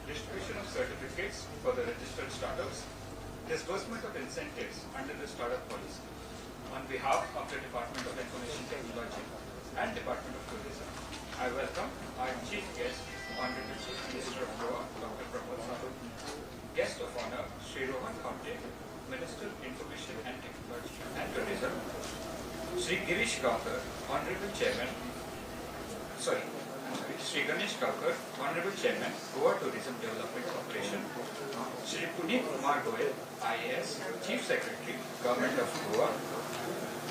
distribution of certificates for the registered startups, disbursement of incentives under the startup policy. On behalf of the Department of Information Technology and Department of Tourism, I welcome our Chief Guest, Honorable Chief Minister of Goa, Dr. Pramod. Guest of Honor, Sri Rohan Khaunte, Minister of Information and Technology and Tourism, Sri Girish Gaukar, Honorable Chairman, Sri Ganesh Gaukar, Honorable Chairman, Goa Tourism Development Corporation, Sri Puneet Kumar Goel, IAS, Chief Secretary, Government of Goa,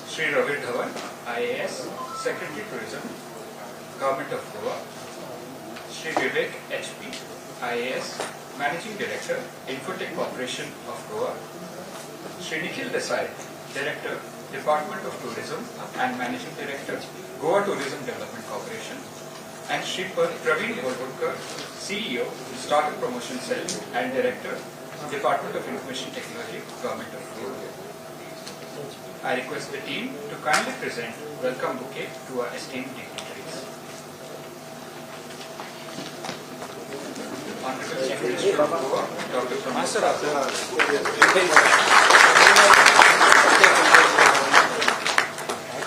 Sri Ravi Dhawan, IAS, Secretary Tourism, Government of Goa, Sri Vivek HP, IAS, Managing Director, Infotech Corporation of Goa, Sri Nikhil Desai, Director, Department of Tourism and Managing Director, Goa Tourism Development Corporation, and Sri Praveen Golwalkar, CEO, Startup Promotion Cell and Director, Department of Information Technology, Government of Goa. I request the team to kindly present welcome bouquet to our esteemed dignitaries. Honorable Chief Minister of Goa, Dr. Pramod.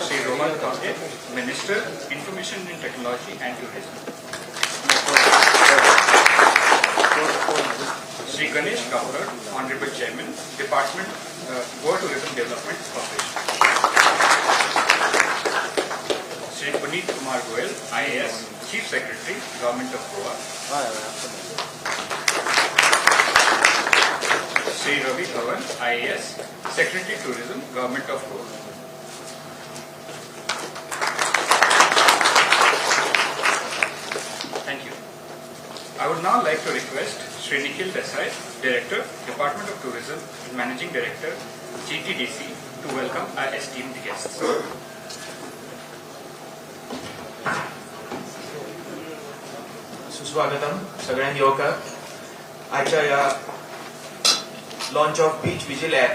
Sri Rohan Khaunte, Minister, Information and Technology and Tourism. Sri Ganesh Gaukar, Honorable Chairman, Department, Goa Tourism Development Corporation. Sri Puneet Kumar Goel, IAS, Chief Secretary, Government of Goa. Sri Ravi Dhawan, IAS, Secretary Tourism, Government of Goa. Thank you. I would now like to request Sri Nikhil Desai, Director, Department of Tourism, Managing Director, GTDC, to welcome our esteemed guests. सुस्वागतम सगळ्यांक येवकार. आजच्या ह्या launch of Vigil app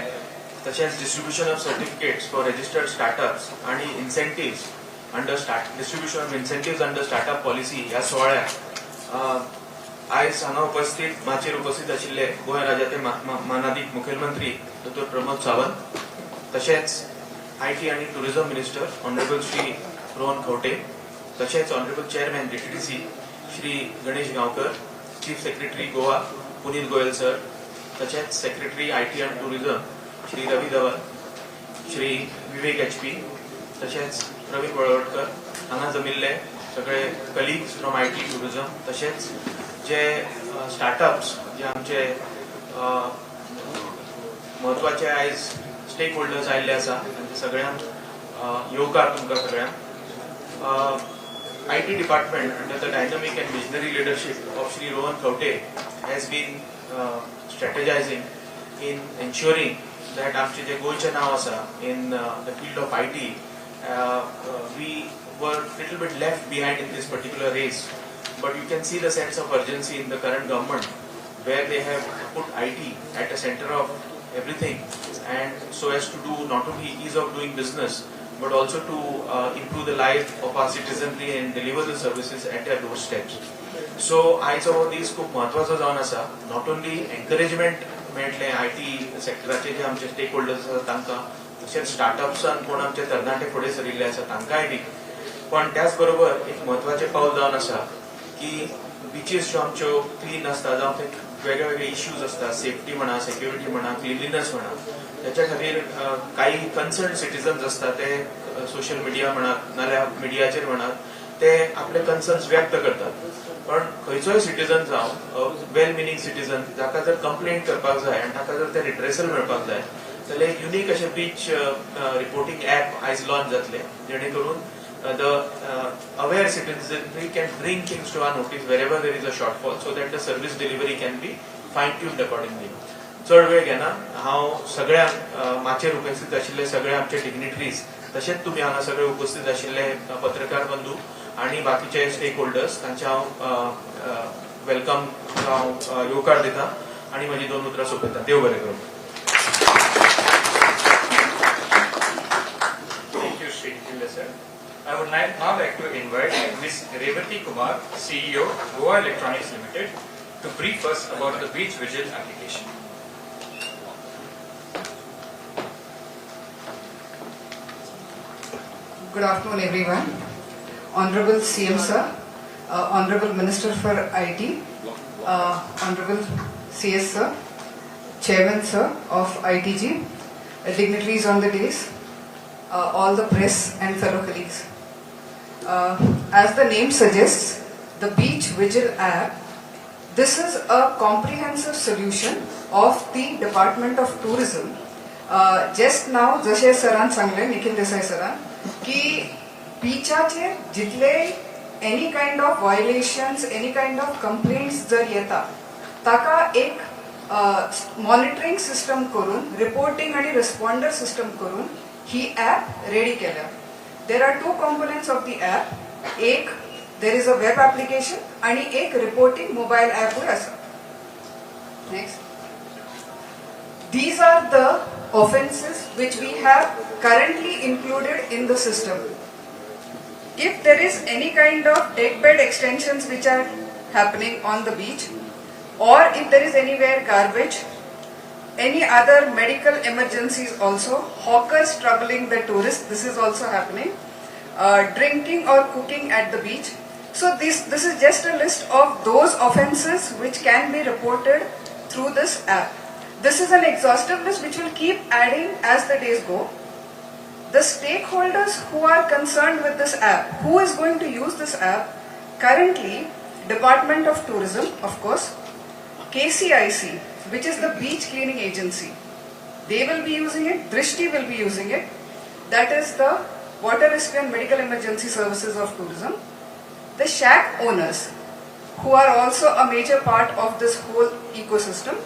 तशेंच distribution of certificates for registered startups आणि incentives under distribution of incentives under startup policy ह्या सुवाळ्याक आयज हांगा माचेर उपस्थित आशिल्ले गोंय राज्याचे मानाधीक मुखेलमंत्री डॉ. प्रमोद सावंत, तशेंच IT आनी tourism minister honourable Shri Rohan Khaunte, तशेंच honourable chairman DTDC Shri Ganesh Gaonkar, chief secretary Goa Puneet Goyal sir, तशेंच सेक्रेटरी IT आनी टुरिझम श्री रवी धवन, श्री विवेक HP, तशेंच प्रवीण गोळवटकर, हांगा जमिल्ले सगळे कलिग्स फ्रॉम IT टुरिझम, तशेंच जे स्टार्टअप्स जे आमचे महत्वाचे आयज स्टेक होल्डर्स आयिल्ले आसा तांचे सगळ्यांक येवकार तुमकां सगळ्यांक. IT department under the dynamic and visionary leadership of Sri Rohan Khaunte has been strategizing in ensuring that आमचे जे गोयचे नाव आसा in the field of IT, we were little bit left behind in this particular race, but you can see the sense of urgency in the current government where they have put IT at the center of everything, and so as to do not only ease of doing business but also to improve the life of our citizenry and deliver the services at their doorsteps. So आयचो हो दीस खूप महत्वाचो जावन आसा. Not only encouragement मेळटले IT सेक्टराचे जे आमचे stake holders आसा तांकां, तशेंच स्टार्टअप्सान कोण आमचे तरणाटे फुडें सरिल्ले आसा तांकांय बी, पण त्याच बरोबर एक महत्वाचें पावल जावन आसा की बीचीस ज्यो आमच्यो क्लीन आसता, जावं ते वेगळे वेगळे इश्यूज आसता, सेफ्टी म्हणा, सेक्युरिटी म्हणा, क्लिनलीनेस म्हणा, त्याच्या खातीर काही कन्सर्न सिटीजन्स असतात ते सोशल मिडिया म्हणत नाल्यार मिडियाचेर म्हणत ते आपले कन्सर्न्स व्यक्त करतात. पण खंयचोय सिटीजन जावं वेल मिनींग सिटीजन जाका जर कंप्लेंट करपाक जाय आनी ताका जर ते रिट्रेसल मेळपाक जाय जाल्यार एक युनीक अशें बीच रिपोर्टिंग ॲप आयज लॉन्च जातले, जेणे करून the aware citizenry can bring things to our notice wherever there is a shortfall so that the service delivery can be fine-tuned accordingly. चड वेळ घेना, हांव सगळ्यांक माचेर उपस्थित आशिल्ले सगळे आमचे डिग्निटरीज, तशेंच तुमी हांगा सगळे उपस्थित आशिल्ले पत्रकार बंधू आनी बाकीचे स्टेक होल्डर्स तांचे हांव वेलकम येवकार दिता आनी म्हजी दोन उतरां सोंपयता. देव बरें करूं. I would now like to invite Ms. Revati Kumar, CEO, Goa Electronics Limited, to brief us about the Beach Vigil application. Good afternoon, everyone. Honorable CM Sir, Honorable Minister for IT, Honorable CS Sir, Chairman Sir of ITG, dignitaries on the dais, all the press and fellow colleagues. As the name suggests, the Beach Vigil app, this is a comprehensive solution of the Department of Tourism. Just now, जशे सरान सांगले, निखिल देसाई सरान, की बीचाचे जितले any kind of violations, any kind of complaints जर येता, ताका एक monitoring system करून, reporting आणि responder system करून, ही app ready केल्या. There are two components of the app. एक, there is a web application आणि एक reporting mobile app वर असा. Next. These are the offences which we have currently included in the system. If there is any kind of deckbed extensions which are happening on the beach, or if there is anywhere garbage, any other medical emergencies also, hawkers troubling the tourists, this is also happening, drinking or cooking at the beach. So this is just a list of those offences which can be reported through this app. This is an exhaustive list which will keep adding as the days go. The stakeholders who are concerned with this app, who is going to use this app? Currently, Department of Tourism, of course, KCIC, which is the beach cleaning agency, they will be using it, Drishti will be using it, that is the Water Rescue and Medical Emergency Services of Tourism. The shack owners, who are also a major part of this whole ecosystem,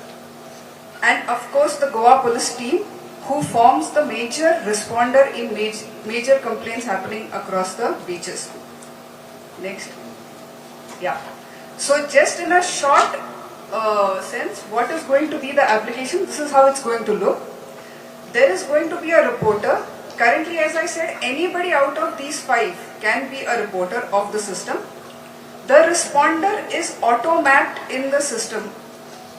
and of course the Goa police team, who forms the major responder in major complaints happening across the beaches. Next. Yeah. So just in a short sense, what is going to be the application? This is how it's going to look. There is going to be a reporter. Currently, as I said, anybody out of these 5 can be a reporter of the system. The responder is auto-mapped in the system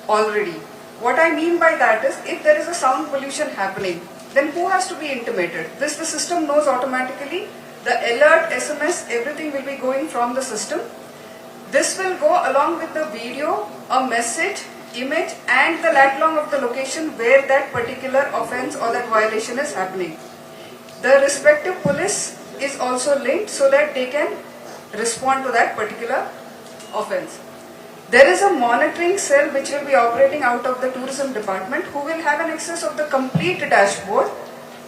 already. What I mean by that is, if there is a sound pollution happening, then who has to be intimated? This the system knows automatically. The alert, SMS, everything will be going from the system. This will go along with the video, a message, image, and the lat long of the location where that particular offence or that violation is happening. The respective police is also linked so that they can respond to that particular offence. There is a monitoring cell which will be operating out of the tourism department, who will have an access of the complete dashboard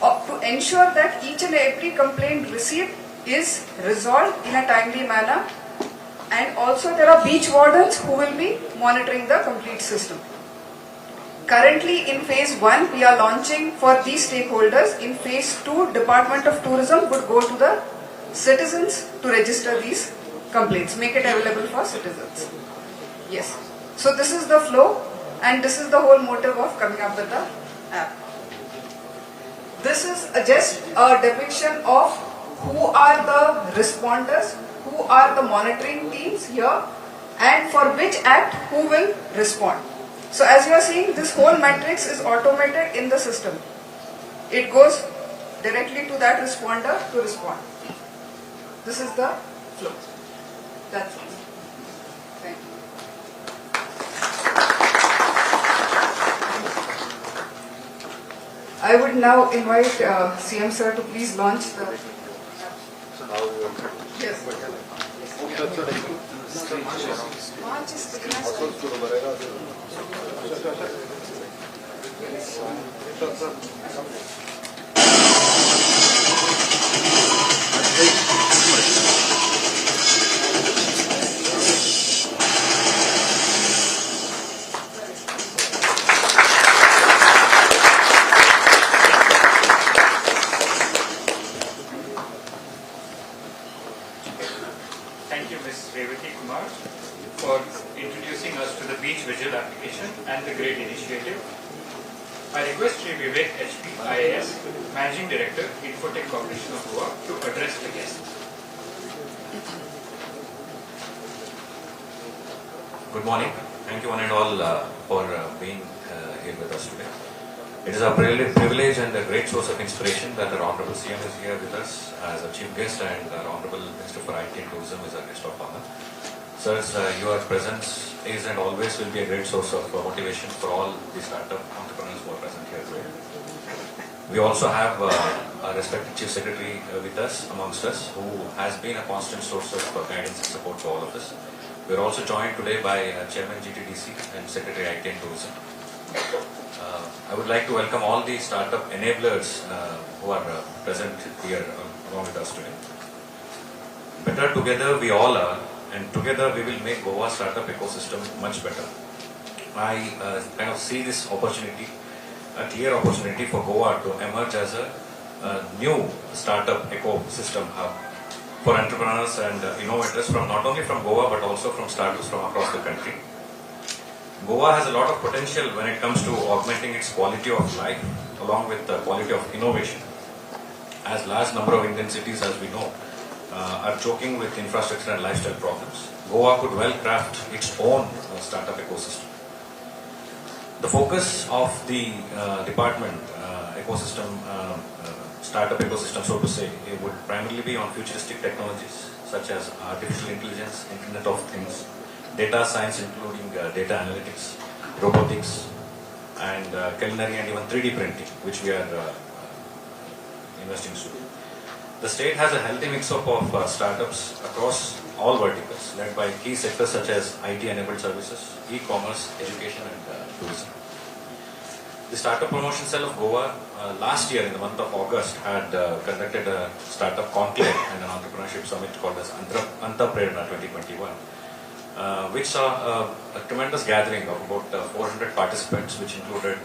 to ensure that each and every complaint received is resolved in a timely manner. And also there are beach wardens who will be monitoring the complete system. Currently in phase 1 we are launching for these stakeholders. In phase 2, Department of Tourism would go to the citizens to register these complaints, make it available for citizens. Yes. So this is the flow and this is the whole motive of coming up with the app. This is just a depiction of who are the responders, who are the monitoring teams here, and for which act who will respond. So as you are seeing, this whole matrix is automated in the system. It goes directly to that responder to respond. This is the flow. That's it. Thank you. I would now invite CM Sir to please launch the... Yes. Thank you, Ms. Revati Kumar, for introducing us to the Beach Vigil application and the great initiative. I request Sri Vivek HP, IAS, Managing Director, Infotech Corporation of Goa, to address the guests. Good morning. Thank you one and all for being here with us today. It is a privilege and a great source of inspiration that our Honorable CM is here with us as a chief guest and our Honorable Minister for IT and Tourism is our guest of honor. Sirs, your presence is and always will be a great source of motivation for all the startup entrepreneurs who are present here today. We also have our respected Chief Secretary with us, amongst us, who has been a constant source of guidance and support to all of us. We are also joined today by Chairman GTDC and Secretary IT and Tourism. I would like to welcome all the startup enablers who are present here along with us today. Better together we all are, and together we will make Goa startup ecosystem much better. I kind of see this opportunity, a clear opportunity for Goa to emerge as a new startup ecosystem hub for entrepreneurs and innovators from not only from Goa but also from startups from across the country. Goa has a lot of potential when it comes to augmenting its quality of life along with the quality of innovation. As large number of Indian cities, as we know, are choking with infrastructure and lifestyle problems, Goa could well craft its own startup ecosystem. The focus of the department, startup ecosystem, so to say, it would primarily be on futuristic technologies such as artificial intelligence, Internet of Things, data science including data analytics, robotics, and culinary and even 3D printing, which we are investing soon. The state has a healthy mix of startups across all verticals, led by key sectors such as IT-enabled services, e-commerce, education, and tourism. The Startup Promotion Cell of Goa last year in the month of August had conducted a startup conclave and an entrepreneurship summit called as Antaprerna 2021, which saw a tremendous gathering of about 400 participants, which included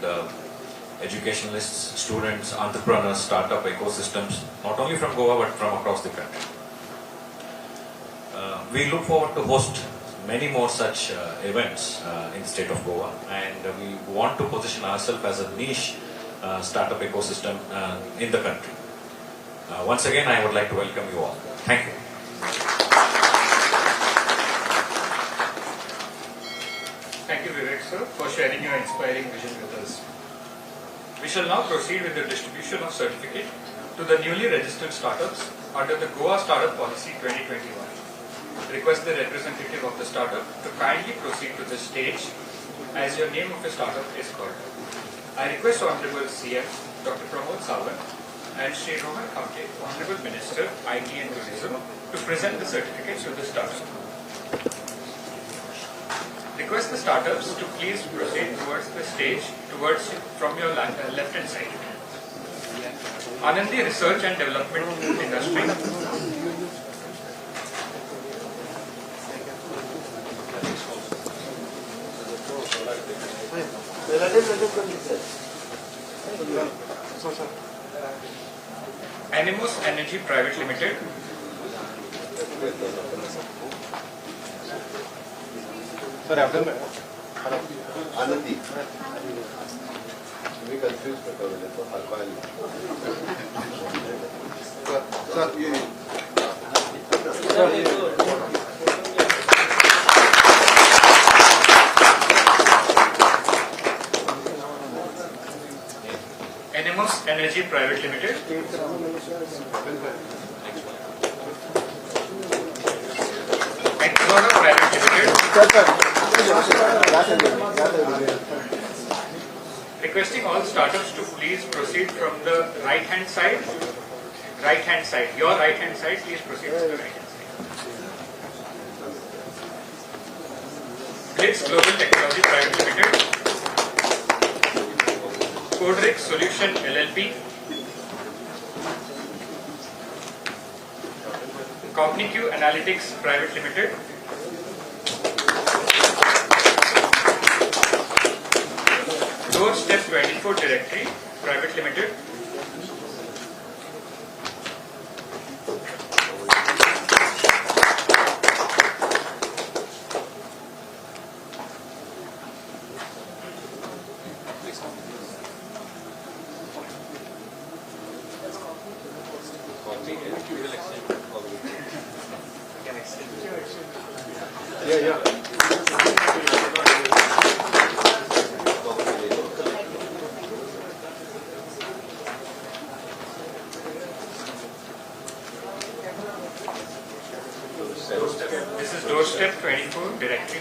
educationalists, students, entrepreneurs, startup ecosystems, not only from Goa but from across the country. We look forward to host many more such events in the state of Goa, and we want to position ourselves as a niche startup ecosystem in the country. Once again, I would like to welcome you all. Thank you. Thank you, Vivek sir, for sharing your inspiring vision with us. We shall now proceed with the distribution of certificate to the newly registered startups under the Goa Startup Policy 2021. Request the representative of the startup to kindly proceed to the stage as your name of the startup is called. I request Honorable CM, Dr. Pramod Sawant, and Shri Rohan, Honorable Minister, IT and Tourism, to present the certificates to the startup. Request the startups to please proceed towards the stage, from your left hand side. Anandi Research and Development Industry. Animus Energy Private Limited. Sir, after Anandi. We confused Animus Energy Private Limited. Explora Private Limited. Requesting all startups to please proceed from the right hand side. Right hand side. Your right hand side, please proceed to the right hand side. Blitz Global Technology Private Limited. Codrix Solution LLP. Cognitive Analytics Private Limited. Doorstep 24 Directory Private Limited. This is doorstep 24, directory.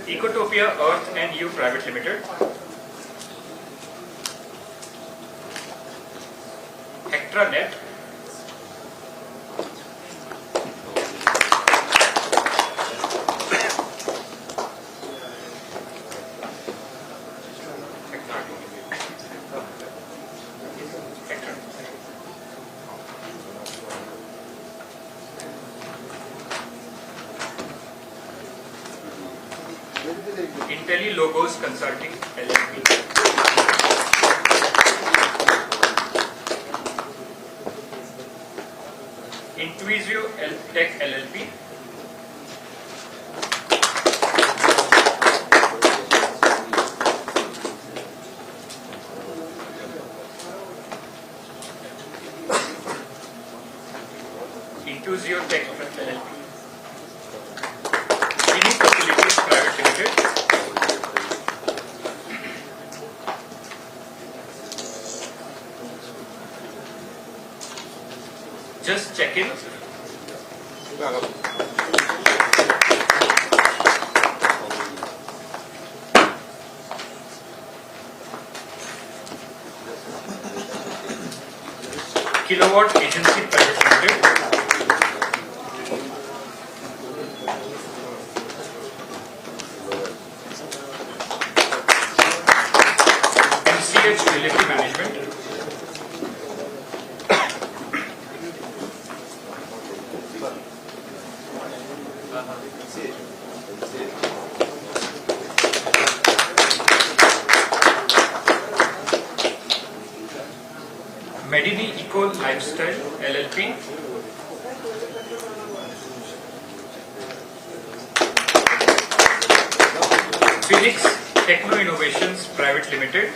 Ecotopia Earth and You Private Limited. Hectranet. IntelliLogos Consulting LLP. Intuizio Tech LLP. Intuizio Tech LLP. Mini Facilities Private Limited. Just check in. Kilowatt Agency Private Limited. MCH Delivery Management. Medini Eco Lifestyle LLP. Phoenix Techno Innovations Private Limited.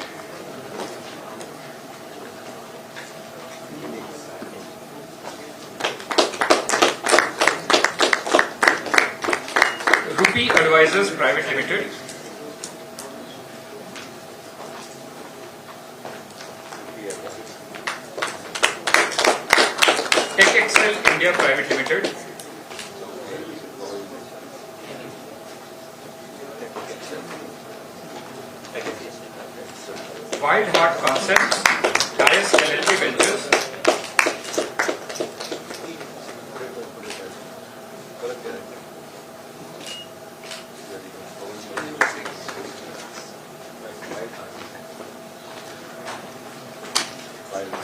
Rupee Advisors Private Limited. TechXL India Private Limited. Wild Heart Concepts, Dias LLP Ventures.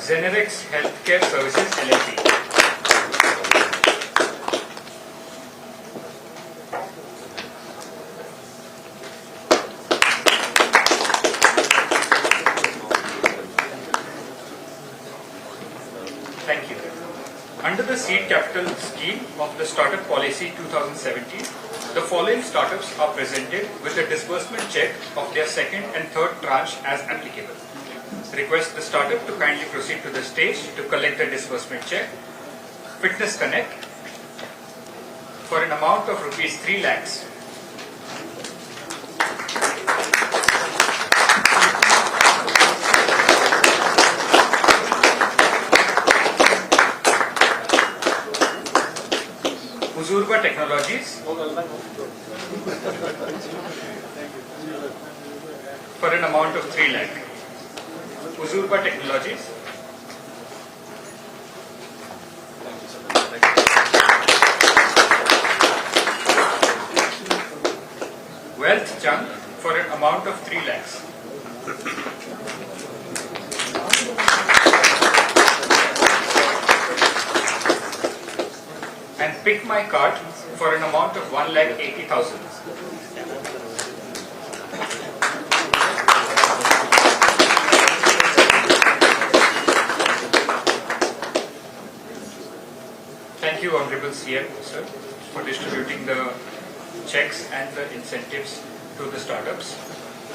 Zenerex Healthcare Services LLP. Thank you. Under the seed capital scheme of the Startup Policy 2017, the following startups are presented with a disbursement check of their second and third tranche as applicable. Request the startup to kindly proceed to the stage to collect the disbursement check. Fitness Connect for an amount of rupees 3 lakhs. Uzurba Technologies for an amount of 3 lakh. Uzurba Technologies. Wealth Chunk for an amount of 3 lakhs. And Pick My Cart for an amount of 1,80,000. Thank you, Honorable CM, sir, for distributing the checks and the incentives to the startups.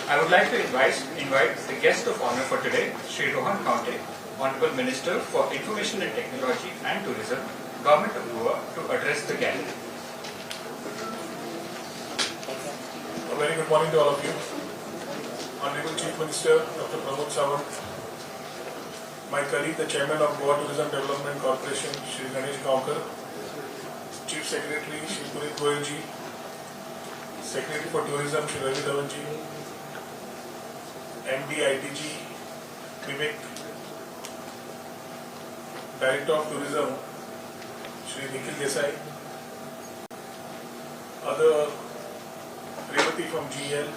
I would like to invite the guest of honor for today, Sri Rohan Khaunte, Honorable Minister for Information and Technology and Tourism, Government of Goa, to address the gathering. A very good morning to all of you. Honorable Chief Minister, Dr. Pramod Sawant, my colleague, the Chairman of Goa Tourism Development Corporation, Shri Ganesh, Chief Secretary, Shri Prudent, Secretary for Tourism, Shri Ravi Dhawanji, MD ITG, Vivek, Director of Tourism, Shri Nikhil Desai, other Revati from GL,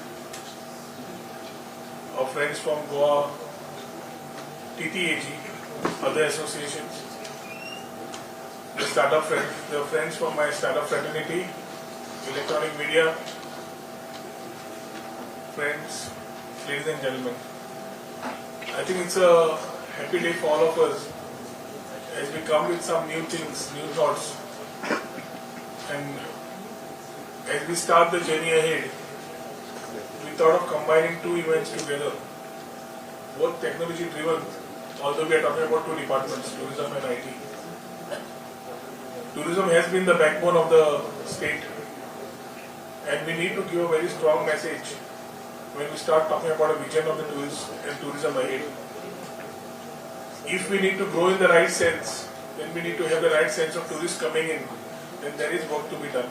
our friends from Goa, TTAG, other associations, the friends from my startup fraternity, electronic media, friends, ladies and gentlemen. I think it's a happy day for all of us as we come with some new things, new thoughts, and as we start the journey ahead, we thought of combining two events together, both technology driven, although we are talking about two departments, tourism and IT. Tourism has been the backbone of the state, and we need to give a very strong message when we start talking about a vision of the tourism ahead. If we need to grow in the right sense, then we need to have the right sense of tourists coming in, then there is work to be done.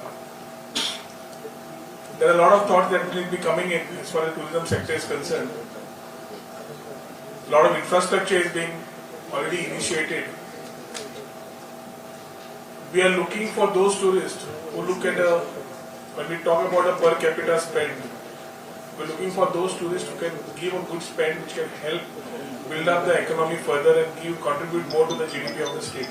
There are a lot of thoughts that will be coming in as far as the tourism sector is concerned. A lot of infrastructure is being already initiated. We are looking for those tourists who look at when we talk about a per capita spend, we're looking for those tourists who can give a good spend which can help build up the economy further and contribute more to the GDP of the state.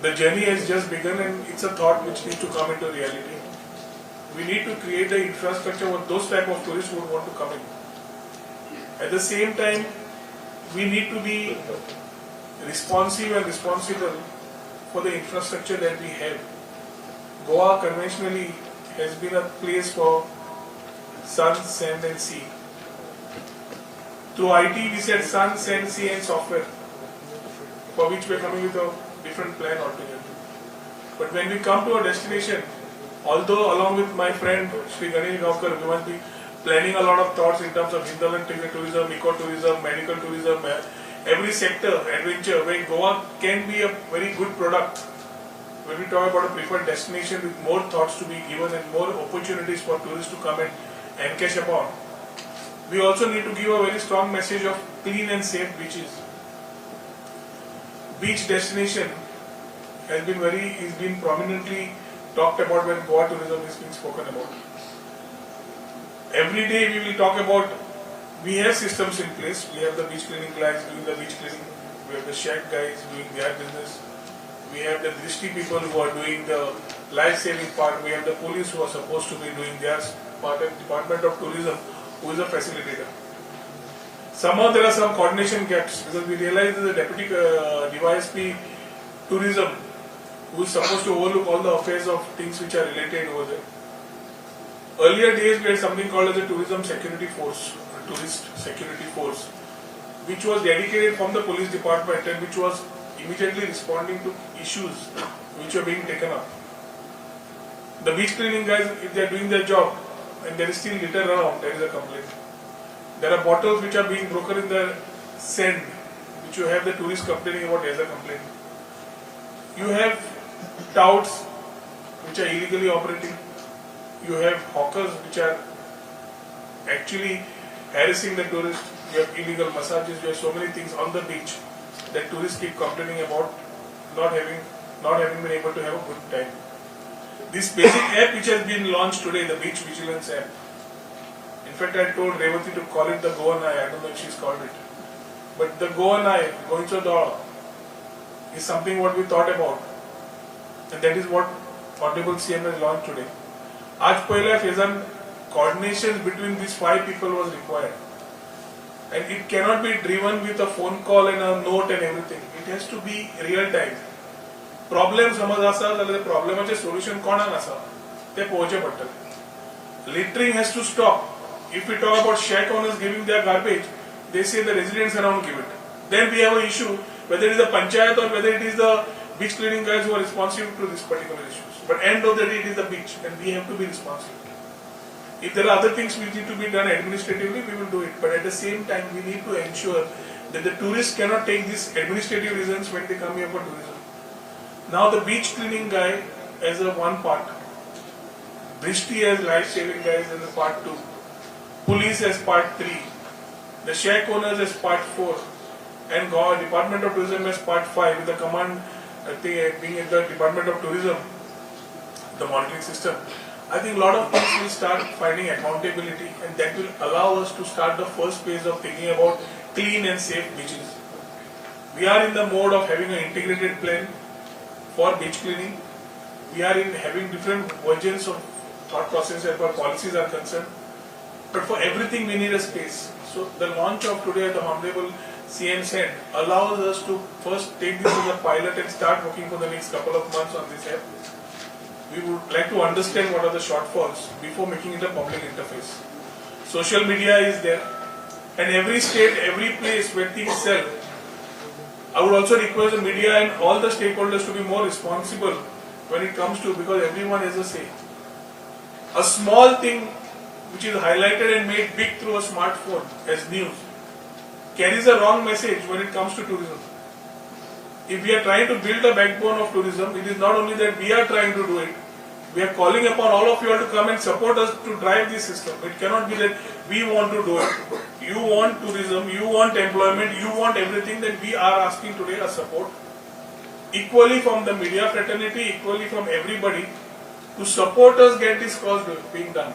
The journey has just begun and it's a thought which needs to come into reality. We need to create the infrastructure for those type of tourists who would want to come in. At the same time, we need to be responsive and responsible for the infrastructure that we have. Goa conventionally has been a place for sun, sand and sea. Through IT we said sun, sand, sea and software, for which we are coming with a different plan altogether. But when we come to a destination, although along with my friend Shri Ganesh, we must be planning a lot of thoughts in terms of hinterland tourism, ecotourism, medical tourism, every sector, adventure, where Goa can be a very good product. When we talk about a preferred destination with more thoughts to be given and more opportunities for tourists to come and encash upon, we also need to give a very strong message of clean and safe beaches. Beach destination has been prominently talked about when Goa tourism is being spoken about. Every day we will talk about, we have systems in place. We have the beach cleaning guys doing the beach cleaning. We have the shack guys doing their business. We have the Drishti people who are doing the life-saving part. We have the police who are supposed to be doing their part, and Department of Tourism who is a facilitator. Somehow there are some coordination gaps because we realize that the Deputy DYSP Tourism who is supposed to overlook all the affairs of things which are related over there. Earlier days we had something called as a Tourism Security Force, Tourist Security Force, which was dedicated from the police department and which was immediately responding to issues which were being taken up. The beach cleaning guys, if they are doing their job and there is still litter around, there is a complaint. There are bottles which are being broken in the sand, which you have the tourists complaining about, there is a complaint. You have touts which are illegally operating. You have hawkers which are actually harassing the tourists. You have illegal massages. You have so many things on the beach that tourists keep complaining about not having been able to have a good time. This basic app which has been launched today, the Beach Vigilance app. In fact, I told Revati to call it the Goan Eye. I don't know if she's called it. But the Goan Eye, Goincho Dora, is something what we thought about. And that is what Honorable CM has launched today. Aaj pehla phase coordination between these 5 people was required. And it cannot be driven with a phone call and a note and everything. It has to be real time. Problem समज आसा जाल्यार प्रॉब्लेमाचे solution कोणाक आसा ते पळोवचें पडटलें. Littering has to stop. If we talk about shack owners giving their garbage, they say the residents around give it. Then we have an issue whether it is the panchayat or whether it is the beach cleaning guys who are responsible to this particular issues. But end of the day, it is the beach, and we have to be responsible. If there are other things which need to be done administratively, we will do it. But at the same time, we need to ensure that the tourists cannot take these administrative reasons when they come here for tourism. Now the beach cleaning guy as a one part, Drishti as life-saving guys as a part 2, police as part 3, the shack owners as part 4, and Department of Tourism as part 5, with the command being in the Department of Tourism, the monitoring system. I think a lot of things will start finding accountability, and that will allow us to start the first phase of thinking about clean and safe beaches. We are in the mode of having an integrated plan for beach cleaning. We are in having different versions of thought process as far as policies are concerned. But for everything we need a space. So the launch of today at the Honorable CM said allows us to first take this as a pilot and start working for the next couple of months on this app. We would like to understand what are the shortfalls before making it a public interface. Social media is there, and every state, every place where things sell. I would also request the media and all the stakeholders to be more responsible when it comes to, because everyone has a say. A small thing which is highlighted and made big through a smartphone as news carries a wrong message when it comes to tourism. If we are trying to build a backbone of tourism, it is not only that we are trying to do it, we are calling upon all of you all to come and support us to drive this system. It cannot be that we want to do it. You want tourism, you want employment, you want everything, then we are asking today a support. Equally from the media fraternity, equally from everybody, to support us get this cause being done.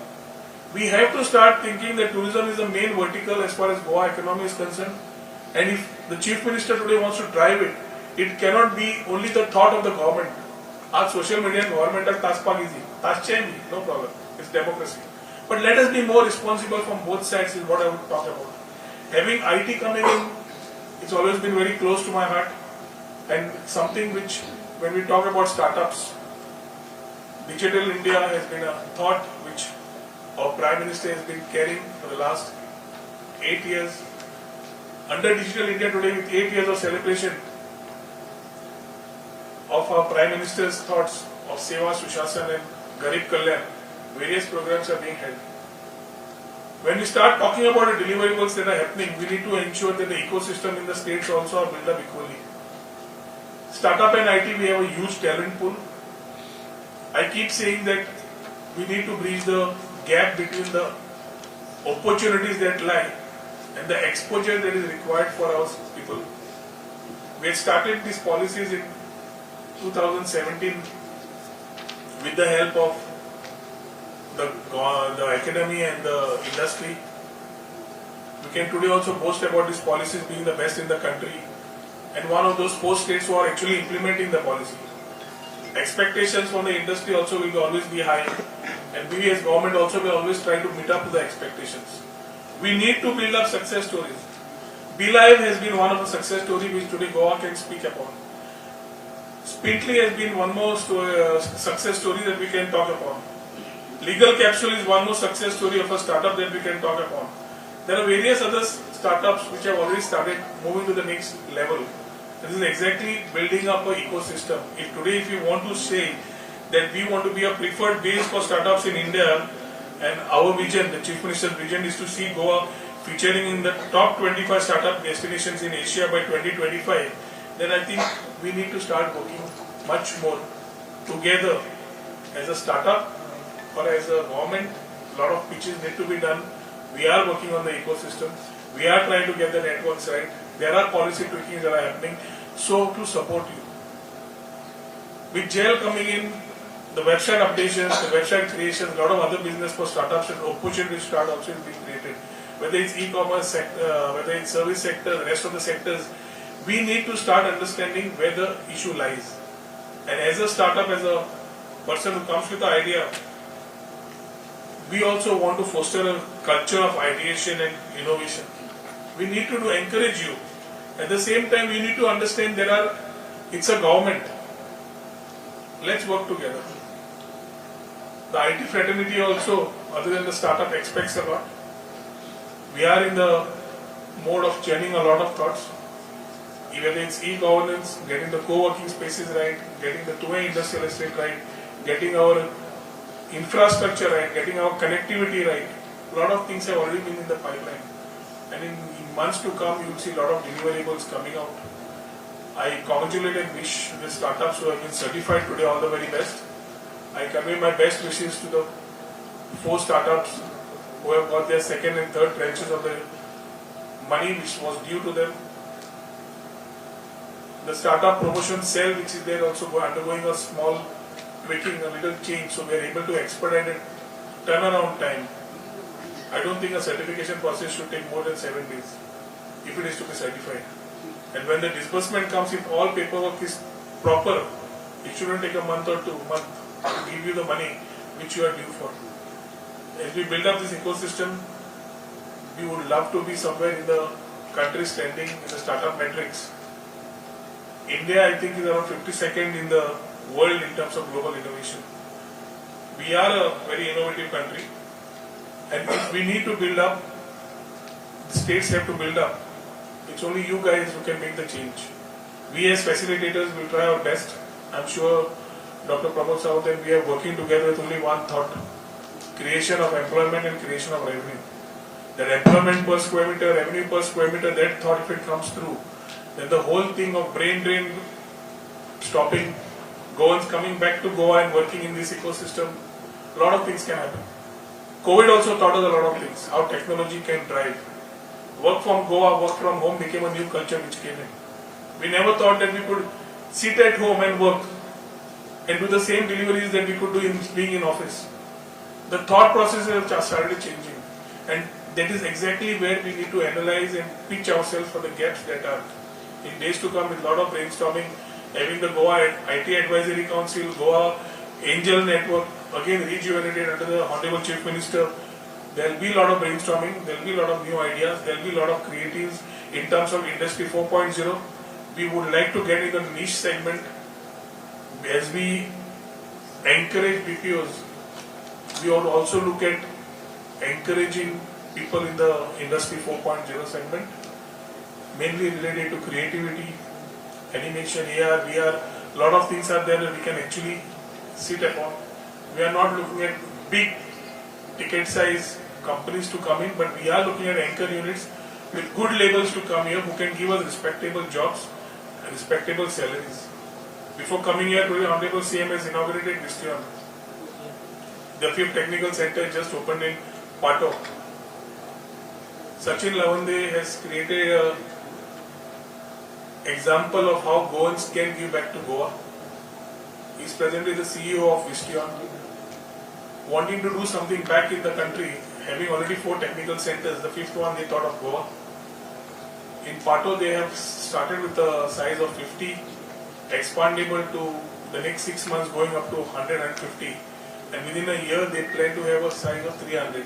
We have to start thinking that tourism is the main vertical as far as Goa economy is concerned. And if the Chief Minister today wants to drive it, it cannot be only the thought of the government. Our social media and government are task-easy. No problem. It's democracy. But let us be more responsible from both sides is what I would talk about. Having IT coming in, it's always been very close to my heart. And something which, when we talk about startups, Digital India has been a thought which our Prime Minister has been carrying for the last 8 years. Under Digital India today, with 8 years of celebration of our Prime Minister's thoughts of Seva, Sushasan and Garib Kalyan, various programs are being held. When we start talking about the deliverables that are happening, we need to ensure that the ecosystem in the states also are built up equally. Startup and IT, we have a huge talent pool. I keep saying that we need to bridge the gap between the opportunities that lie and the exposure that is required for our people. We had started these policies in 2017 with the help of the academy and the industry. We can today also boast about these policies being the best in the country, and one of those 4 states who are actually implementing the policy. Expectations from the industry also will always be high, and we as government also will always try to meet up to the expectations. We need to build up success stories. BeLive has been one of the success stories which today Goa can speak upon. Spintly has been one more success story that we can talk upon. Legal Capsule is one more success story of a startup that we can talk upon. There are various other startups which have already started moving to the next level. This is exactly building up an ecosystem. If we want to say that we want to be a preferred base for startups in India, and our vision, the Chief Minister's vision, is to see Goa featuring in the top 25 startup destinations in Asia by 2025, then I think we need to start working much more together as a startup or as a government. A lot of pitches need to be done. We are working on the ecosystem. We are trying to get the networks right. There are policy tweakings that are happening. So to support you. With jail coming in, the website updations, the website creations, a lot of other business for startups and opportunities startups is being created. Whether it's e-commerce sector, whether it's service sector, the rest of the sectors, we need to start understanding where the issue lies. And as a startup, as a person who comes with the idea, we also want to foster a culture of ideation and innovation. We need to encourage you. At the same time, we need to understand it's a government. Let's work together. The IT fraternity also other than the startup expects a lot. We are in the mode of churning a lot of thoughts. Whether it's e-governance, getting the co-working spaces right, getting the two-way industrial estate right, getting our infrastructure right, getting our connectivity right. A lot of things have already been in the pipeline. And in months to come, you will see a lot of deliverables coming out. I congratulate and wish the startups who have been certified today all the very best. I convey my best wishes to the 4 startups who have got their second and third tranches of the money which was due to them. The startup promotion cell which is there also undergoing a small tweaking, a little change, so we are able to expedite it turnaround time. I don't think a certification process should take more than 7 days if it is to be certified. And when the disbursement comes, if all paperwork is proper, it shouldn't take a month or 2 months to give you the money which you are due for. As we build up this ecosystem, we would love to be somewhere in the country standing in the startup metrics. India, I think, is around 52nd in the world in terms of global innovation. We are a very innovative country, and if we need to build up, the states have to build up. It's only you guys who can make the change. We as facilitators will try our best. I'm sure Dr. Pramod Sawant and we are working together with only one thought: creation of employment and creation of revenue. That employment per square meter, revenue per square meter, that thought, if it comes through, then the whole thing of brain drain stopping, Goans coming back to Goa and working in this ecosystem, a lot of things can happen. COVID also taught us a lot of things, how technology can drive. Work from Goa, work from home became a new culture which came in. We never thought that we could sit at home and work and do the same deliveries that we could do in being in office. The thought processes have started changing, and that is exactly where we need to analyze and pitch ourselves for the gaps that are in days to come, with a lot of brainstorming, having the Goa IT Advisory Council, Goa Angel Network, again rejuvenated under the Honorable Chief Minister. There will be a lot of brainstorming, there will be a lot of new ideas, there will be a lot of creatives in terms of Industry 4.0. We would like to get in the niche segment. As we encourage BPOs, we would also look at encouraging people in the Industry 4.0 segment, mainly related to creativity, animation, AR, VR. A lot of things are there that we can actually sit upon. We are not looking at big ticket size companies to come in, but we are looking at anchor units with good labels to come here who can give us respectable jobs and respectable salaries. Before coming here today, Honorable CM has inaugurated Vistion. The 5th Technical Center just opened in Pato. Sachin Lavande has created an example of how Goans can give back to Goa. He is presently the CEO of Vistion. Wanting to do something back in the country, having already 4 technical centers, the 5th one they thought of Goa. In Pato they have started with a size of 50, expandable to the next 6 months going up to 150, and within a year they plan to have a size of 300.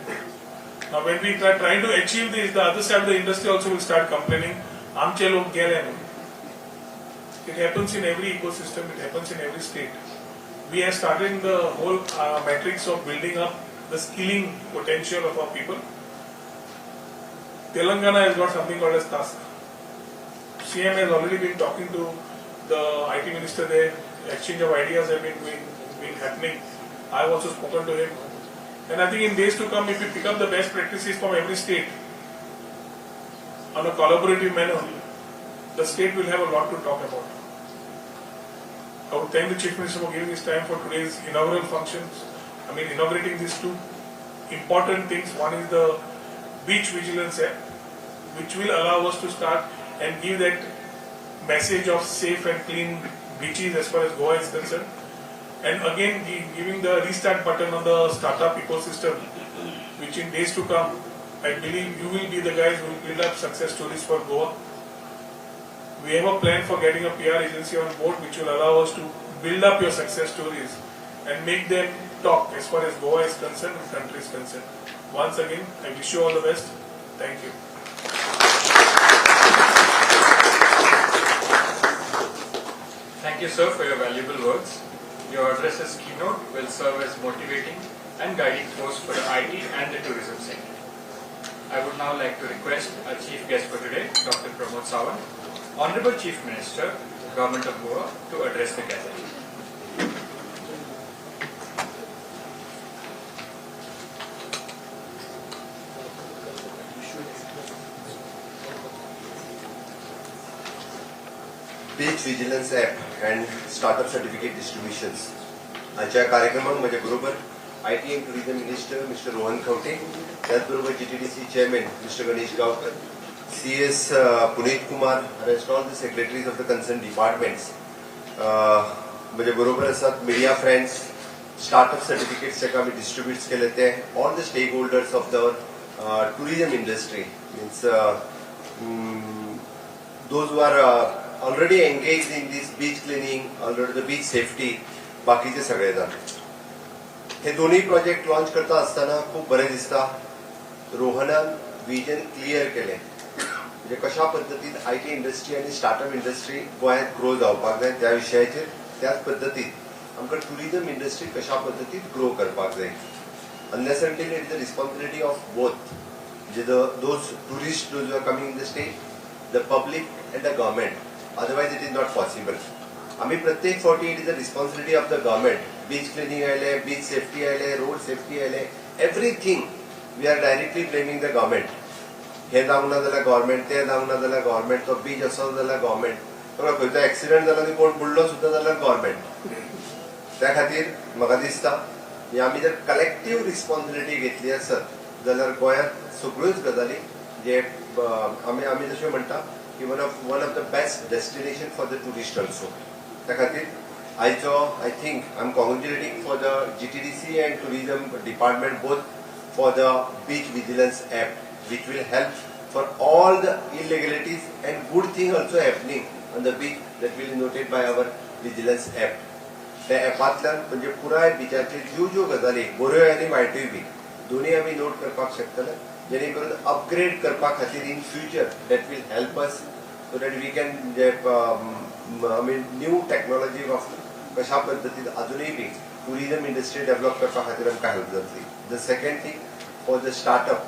Now when we are trying to achieve this, the other side of the industry also will start complaining, "Amche log gale." It happens in every ecosystem, it happens in every state. We are starting the whole matrix of building up the skilling potential of our people. Telangana has got something called as task. CM has already been talking to the IT minister there. Exchange of ideas have been happening. I have also spoken to him. And I think in days to come, if we pick up the best practices from every state on a collaborative manner, the state will have a lot to talk about. I would thank the Chief Minister for giving his time for today's inaugural functions. Inaugurating these 2 important things. One is the Beach Vigilance app, which will allow us to start and give that message of safe and clean beaches as far as Goa is concerned. And again, giving the restart button on the startup ecosystem, which in days to come, I believe you will be the guys who will build up success stories for Goa. We have a plan for getting a PR agency on board, which will allow us to build up your success stories and make them talk as far as Goa is concerned and country is concerned. Once again, I wish you all the best. Thank you. Thank you, sir, for your valuable words. Your address's keynote will serve as motivating and guiding force for the IT and the tourism sector. I would now like to request our chief guest for today, Dr. Pramod Sawant, Honorable Chief Minister, Government of Goa, to address the gathering. Beach Vigilance app and startup certificate distributions. आजच्या कार्यक्रमात माझ्या बरोबर IT and Tourism Minister Mr. Rohan Khaunte, त्याचबरोबर GTDC Chairman Mr. Ganesh Gaokar, CS Puneet Kumar, rest all the secretaries of the concerned departments. माझ्या बरोबर असतात media friends, startup certificates जे आम्ही distribute केले ते all the stakeholders of the tourism industry, means those who are already engaged in this beach cleaning, already the beach safety, बाकीचे सगळे जण. हे दोन्ही प्रोजेक्ट लॉन्च करता असताना खूप बरे दिसता. रोहनान विजन क्लियर केले, म्हणजे कशा पद्धतीन IT इंडस्ट्री आणि स्टार्टअप इंडस्ट्री गोंयांत ग्रो जावपाक जाय त्या विशयाचेर, त्याच पद्धतीन आमकां टुरिझम इंडस्ट्री कशा पद्धतीन ग्रो करपाक जाय. Unless until it is the responsibility of both, म्हणजे those tourist those are coming in the state, the public and the government. Otherwise, it is not possible. आम्ही प्रत्येक फावटी it is the responsibility of the government. Beach cleaning आयले, beach safety आयले, road safety आयले, everything we are directly blaming the government. हे जावंक ना जाल्यार गव्हर्नमेंट, ते जावंक ना जाल्यार गव्हर्नमेंट, तो बीच असो जाल्यार गव्हर्नमेंट, तो खंयचो एक्सिडेंट जालो आनी कोण बुडलो सुद्दां जाल्यार गव्हर्नमेंट. त्या खातीर म्हाका दिसता की आमी जर कलेक्टीव रिस्पॉन्सिबिलिटी घेतली आसत जाल्यार गोंयांत सगळ्योच गजाली जे आमी जशें म्हणटा की one of the best destination for the tourist also. त्या खातीर आयचो I think I'm congratulating for the GTDC and tourism department both for the beach vigilance app which will help for all the illegalities and good thing also happening on the beach that will be noted by our vigilance app. त्या ॲपांतल्यान म्हणजे पुराय बिचाचे ज्यो गजाली बऱ्यो आनी वायटूय B दोन्ही आमी note करपाक शकतले, जेणे करून अपग्रेड करपा खातीर in future that will help us so that we can new technology of कशा पद्दतीन अजुनूय बी टुरिझम इंडस्ट्री डेव्हलप करपा खातीर आमकां हेल्प जातली. The second thing for the startup,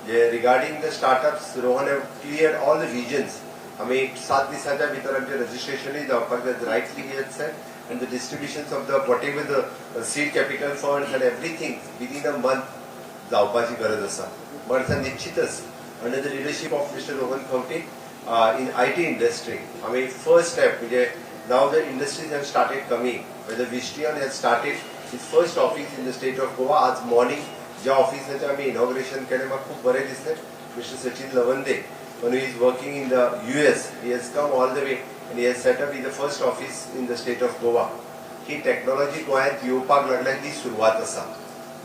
J regarding the startups Rohan have clear all the visions. आमी 7 दिसाच्या भितर आमचें रजिस्ट्रेशनूय जावपाक जाय rightly here said, and the distributions of the whatever the seed capital funds and everything within a month जावपाची गरज आसा. पण निश्चितच under the leadership of Mr. Rohan Khaunte in IT industry आमी first step म्हणजे now the industries have started coming, where the Vigil has started his first office in the state of Goa. आज morning ज्या ऑफिसाचें आमी inauguration केलें म्हाका खूब बरें दिसलें. Mr. Sachin Lavande, when he is working in the US, he has come all the way and he has set up in the first office in the state of Goa. He technology गोंयांत येवपाक लागल्या ही सुरवात आसा.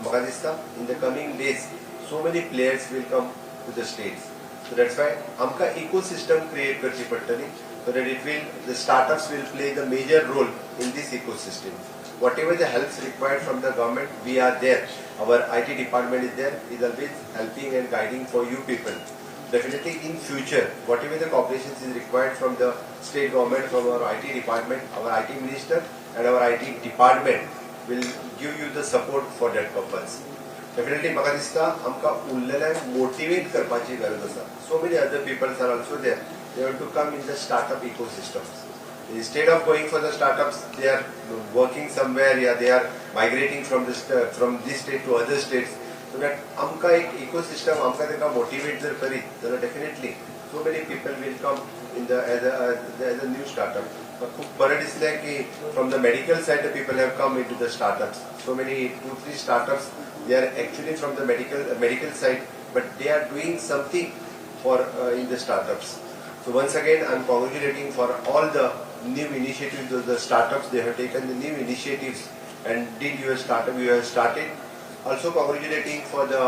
म्हाका दिसता in the coming days so many players will come to the states. So that's why आमकां ecosystem create करची पडटली so that the startups will play the major role in this ecosystem. Whatever the help required from the government, we are there. Our IT department is there, is always helping and guiding for you people. Definitely in future, whatever the cooperation is required from the state government, from our IT department, our IT minister and our IT department will give you the support for that purpose. Definitely म्हाका दिसता आमकां उरलेल्यांक motivate करपाची गरज आसा. So many other people are also there. They want to come in the startup ecosystems. Instead of going for the startups, they are working somewhere, yeah, they are migrating from this state to other states. So that आमकां एक ecosystem आमकां ताका motivate जर करीत जाल्यार definitely so many people will come in the as a new startup. खूब बरें दिसलें की from the medical side the people have come into the startups. So many 2-3 startups, they are actually from the medical side, but they are doing something for in the startups. So once again, I am congratulating for all the new initiatives of the startups. They have taken the new initiatives and did your startup you have started. Also congratulating for the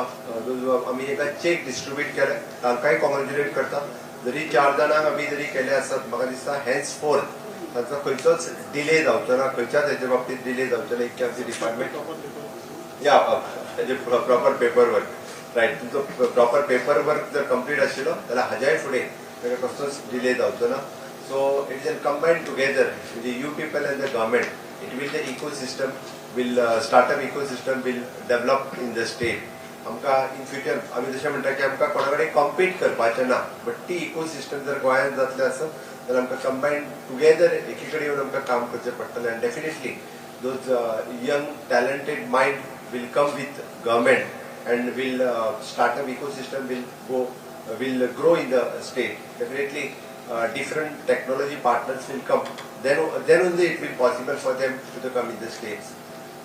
those who have आमी एका check distribute केले तांकांय congratulate करता. जरी 4 जाणांक आमी जरी केले आसत म्हाका दिसता हेन्स फोर्थ तांचो खंयचोच डिले जावचो ना, खंयच्याच हेच्या बाबतीत डिले जावचो ना. इतके आमचे डिपार्टमेंट या हेजे प्रॉपर पेपर वर्क रायट, तुमचो प्रॉपर पेपर वर्क जर कंप्लीट आशिल्लो जाल्यार हाज्याय फुडें ताका कसलोच डिले जावचो ना. So it is combined together म्हणजे you people and the government, it will the ecosystem will startup ecosystem will develop in the state. आमकां इन फ्युचर आमी जशें म्हणटा की आमकां कोणा कडेन कॉम्पीट करपाचें ना, बट ती इकोसिस्टम जर गोंयांत जातलें आसत जाल्यार आमकां कंबायन टुगेदर एकी कडेन येवन आमकां काम करचें पडटलें आनी definitely those young talented mind will come with government and will startup ecosystem will grow in the state. Definitely different technology partners will come. Then only it will possible for them to come in the states.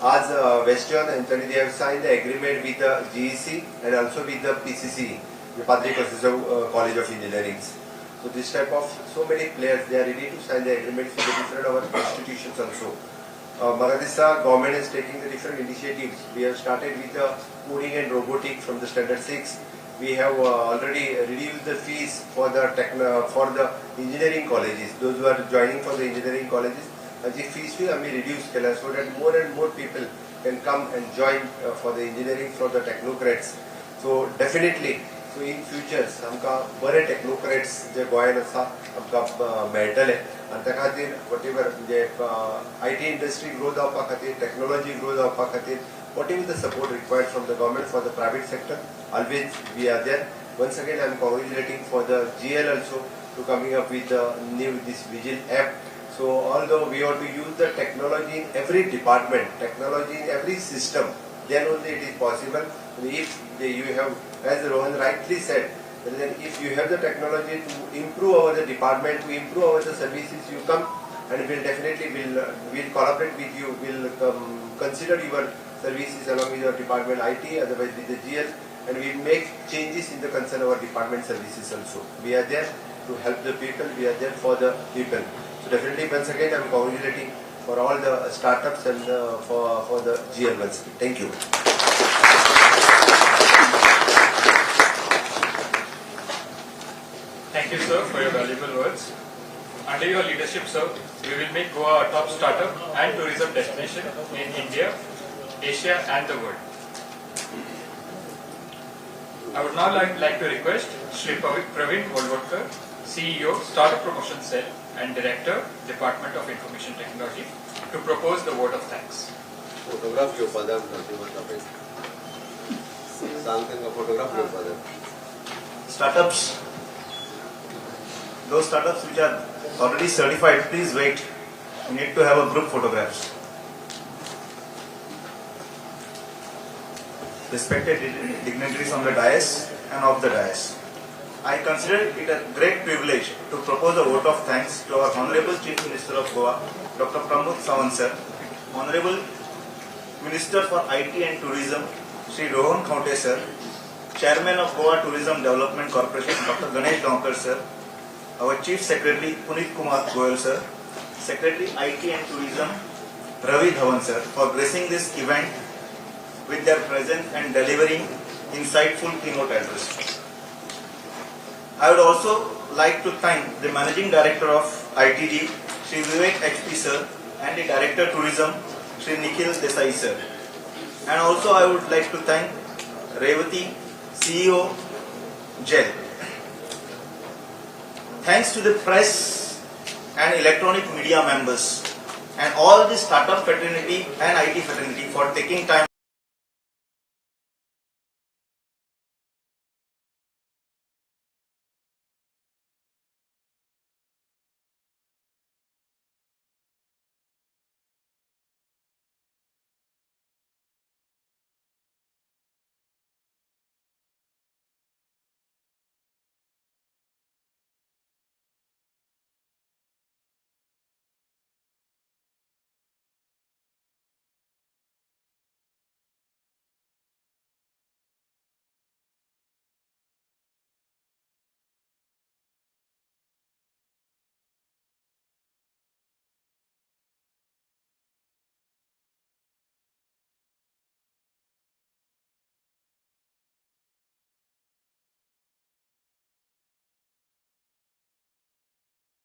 As Western and they have signed the agreement with the GEC and also with the PCC, the Padre Professor College of Engineering. So this type of so many players, they are ready to sign the agreements with the different our institutions also. Maradisa government is taking the different initiatives. We have started with the coding and robotics from the standard 6. We have already reduced the fees for the engineering colleges. Those who are joining for the engineering colleges, the fees will be reduced so that more and more people can come and join for the engineering for the technocrats. So definitely, so in future, आमकां बरे technocrats जे गोंयांत आसा आमकां मेळटले. आणि त्या खातीर whatever म्हणजे IT इंडस्ट्री ग्रो जावपा खातीर, टेक्नॉलॉजी ग्रो जावपा खातीर, whatever the support required from the government for the private sector, always we are there. Once again, I am congratulating for the GL also to coming up with this Vigil app. So although we have to use the technology in every department, technology in every system, then only it is possible. If you have, as Rohan rightly said, then if you have the technology to improve our the department, to improve our the services, you come and will definitely will collaborate with you, will consider your services along with your department IT, otherwise with the GL, and we make changes in the concern of our department services also. We are there to help the people, we are there for the people. So definitely once again I am congratulating for all the startups and for the GL ones. Thank you. Thank you, sir, for your valuable words. Under your leadership, sir, we will make Goa a top startup and tourism destination in India, Asia and the world. I would now like to request Shri Praveen Volvodkar, CEO, Startup Promotion Cell and Director, Department of Information Technology, to propose the vote of thanks. Photograph your father, photograph your father. Startups, those startups which are already certified, please wait. We need to have a group photographs. Respected dignitaries on the dais and off the dais, I consider it a great privilege to propose a vote of thanks to our Honorable Chief Minister of Goa, Dr. Pramod Sawant sir, Honorable Minister for IT and Tourism, Shri Rohan Khaunte sir, Chairman of Goa Tourism Development Corporation, Dr. Ganesh Donkar sir, our Chief Secretary Punit Kumar Goyal sir, Secretary IT and Tourism Ravi Dhawan sir, for gracing this event with their presence and delivering insightful keynote address. I would also like to thank the Managing Director of ITG, Shri Vivek HP sir, and the Director Tourism, Shri Nikhil Desai sir. And also I would like to thank Revati, CEO, GEL. Thanks to the press and electronic media members and all the startup fraternity and IT fraternity for taking time